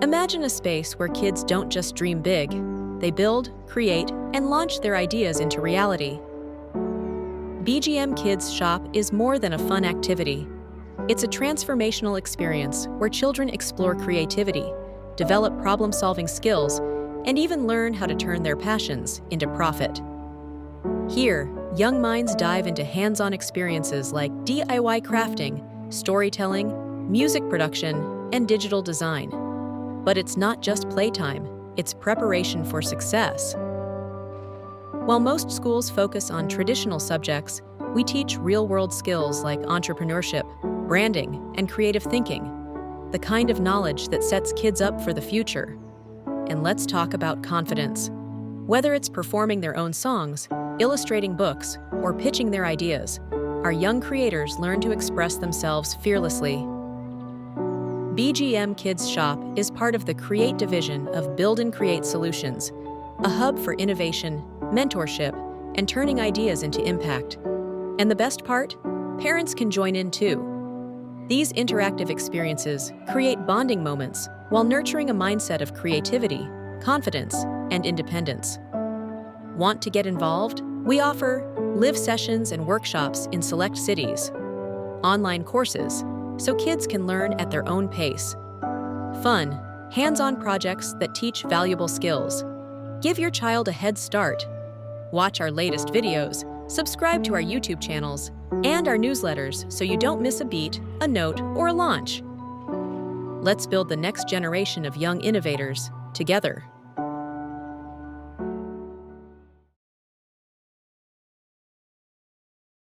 Imagine a space where kids don't just dream big, they build, create, and launch their ideas into reality. BGM Kids Shop is more than a fun activity. It's a transformational experience where children explore creativity, develop problem-solving skills, and even learn how to turn their passions into profit. Here, young minds dive into hands-on experiences like DIY crafting, storytelling, music production, and digital design. But it's not just playtime, it's preparation for success. While most schools focus on traditional subjects, we teach real-world skills like entrepreneurship, branding, and creative thinking, the kind of knowledge that sets kids up for the future. And let's talk about confidence. Whether it's performing their own songs, illustrating books, or pitching their ideas, our young creators learn to express themselves fearlessly. BGM Kids Shop is part of the Create division of Build and Create Solutions, a hub for innovation, mentorship, and turning ideas into impact. And the best part? Parents can join in too. These interactive experiences create bonding moments while nurturing a mindset of creativity, confidence, and independence. Want to get involved? We offer live sessions and workshops in select cities, online courses, so kids can learn at their own pace, fun, hands-on projects that teach valuable skills. Give your child a head start. Watch our latest videos, subscribe to our YouTube channels, and our newsletters so you don't miss a beat, a note, or a launch. Let's build the next generation of young innovators together.